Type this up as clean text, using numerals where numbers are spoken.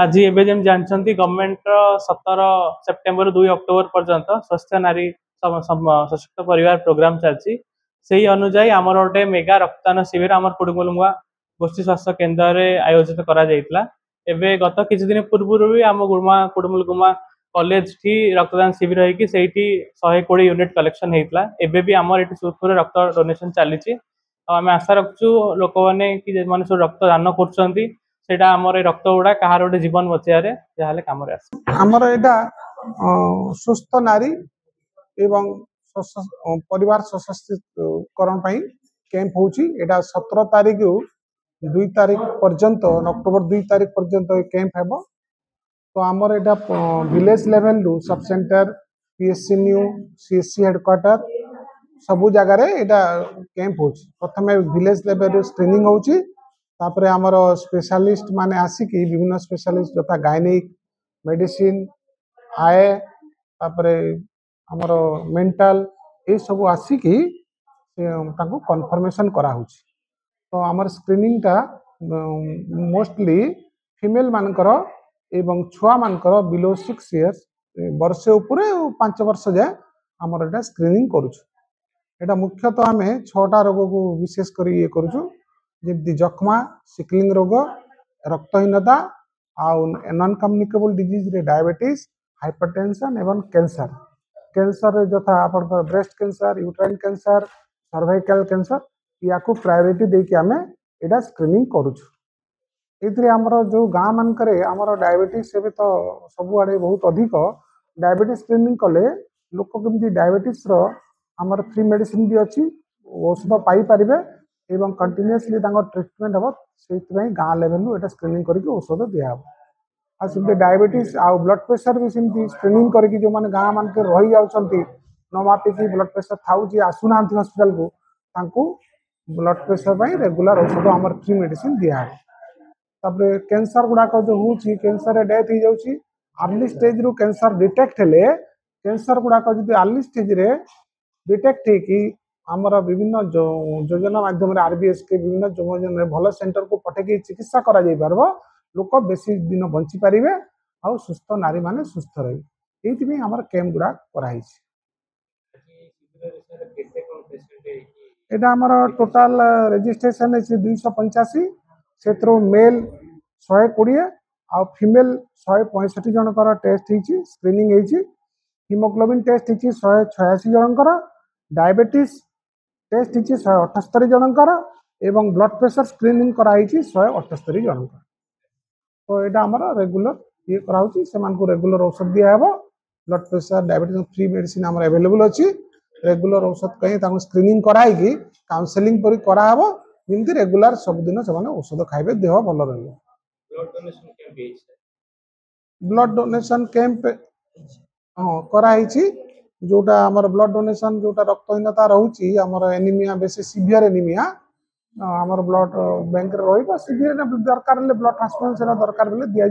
आज एवं जमी जानते गवर्नमेंट 17 सेप्टेम्बर 2 अक्टोबर पर्यंत स्वस्थ नारी सशक्त परिवार प्रोग्राम चलती से अनुजाई आमर गोटे मेगा रक्तदान शिविर आम कुड़मुलमुआ गोष्ठी स्वास्थ्य केन्द्र में आयोजित करा गत किसी दिन पूर्व भी आम गुमा कुड़मुलगुमा कॉलेज ठी रक्तदान शिविर होगी से 120 यूनिट कलेक्शन होता एवं भी आमर ये सुरपुर रक्त डोनेशन चली आम आशा रखु लोक मैंने कि मैंने सब रक्तदान कर आमर रक्त गुड़ा कहार गोटे जीवन बचाइए जहाँ कम आमर यहाँ सुस्थ नारी एवं परिवार सशक्तिकरण कैंप होची 17 तारीख 2 तारीख पर्यंत अक्टोबर 2 तारीख पर्यंत कैंप है। तो आमर यहाँ विलेज लेवल रु sub centre PSC new CSC headquarter सबू जगार यहाँ कैंप हो प्रथम विलेज लेवल स्क्रीनिंग होची तापरे आमर स्पेशलिस्ट माने आसिकी विभिन्न स्पेशलिस्ट जथा गायनिक मेडिसिन आए तापरे आमर मेंटल ये सब आसिकी कन्फर्मेशन करा होची। तो आमर स्क्रीनिंग टा मोस्टली फीमेल मानकर एवं छुआ मानकर बिलो 6 इयर्स वर्ष उपरे 5 वर्ष जाए आमर एटा स्क्रीनिंग करूछु। एटा मुख्यतः आम 6टा रोग को विशेष कर ये करूछु जमी जख्मा सिकलिंग रोग रक्तहीनता आउ नॉन कम्युनिकेबल डिजीज रे डायबिटीज हाइपरटेंशन एवं कैंसर कैंसर जथा आप breast cancer uterine cancer cervical cancer या प्रायोरिटी देके आम एटा स्क्रीनिंग करूछु। ये आमर जो गाँ मानक आमर डायबिटीज एवं तो सबुआड़े बहुत अधिक डायबिटीज स्क्रीनिंग कले लोक कमी डायबिटीज आमर फ्री मेडिसिन भी अच्छी औषध पाई पारे एवं कंटिन्यूअसली ट्रिटमेंट हम से गाँ लेवल एटा स्क्रीनिंग करके औषध दिया आमती डायबिटीज आउ ब्लड प्रेशर भी सेमती स्क्रीनिंग करके जो मैंने गाँ मान रही जाती न मापिकी ब्लड प्रेशर थाऊ आसुना हॉस्पिटल को ब्लड प्रेशर रेगुलर औषध आम फ्री मेडिसिन दिया तापर कैंसर गुड़ाक जो हूँ कैंसर डेथ हो जाऊँगी अर्ली स्टेज रु कैंसर डिटेक्ट हेले कैंसर गुड़ाक जो अर्ली स्टेज रे डिटेक्ट हो आमर विभिन्न योजना माध्यम आरबीएस के विभिन्न योजना भल सेंटर को पठे चिकित्सा करा जाई पारबो लोक बेसी दिन बंची पारे आ सुस्थ नारी माने सुस्थ रही ये आमर कैंप गुड़ा कराई। एटा आमर टोटाल रेजिस्ट्रेशन है 285 से मेल 120 आ फीमेल 165 जनकर टेस्ट होती स्क्रीनिंग होती हिमोग्लोबिन टेस्ट होती 186 जनकर डायबिटीज टेस्ट होती 178 जनकर एवं ब्लड प्रेशर स्क्रीनिंग कराई 178 जनकर। तो यहाँ आमर रेगुलर ये कराऊँ से रेगुलर औषध दिया blood pressure diabetes free medicine आमर अवेलेबल अच्छी रेगुलर औषध कहीं स्क्रीनिंग कराई काउंसलिंग पर कराव जमी रेगुलर सबुदिन से औषध खाइबे देह भल रही। ब्लड डोनेशन कैंप हाँ कराई जोटा आमर ब्लड डोनेशन जोटा रक्तहीनता रोची आमर एनीमिया बेसी सीवियर एनीमिया आमर ब्लड बैंक रे रही सीवियर दरकार ब्लड ट्रांसफ्यूजन दरकार बेले दिया।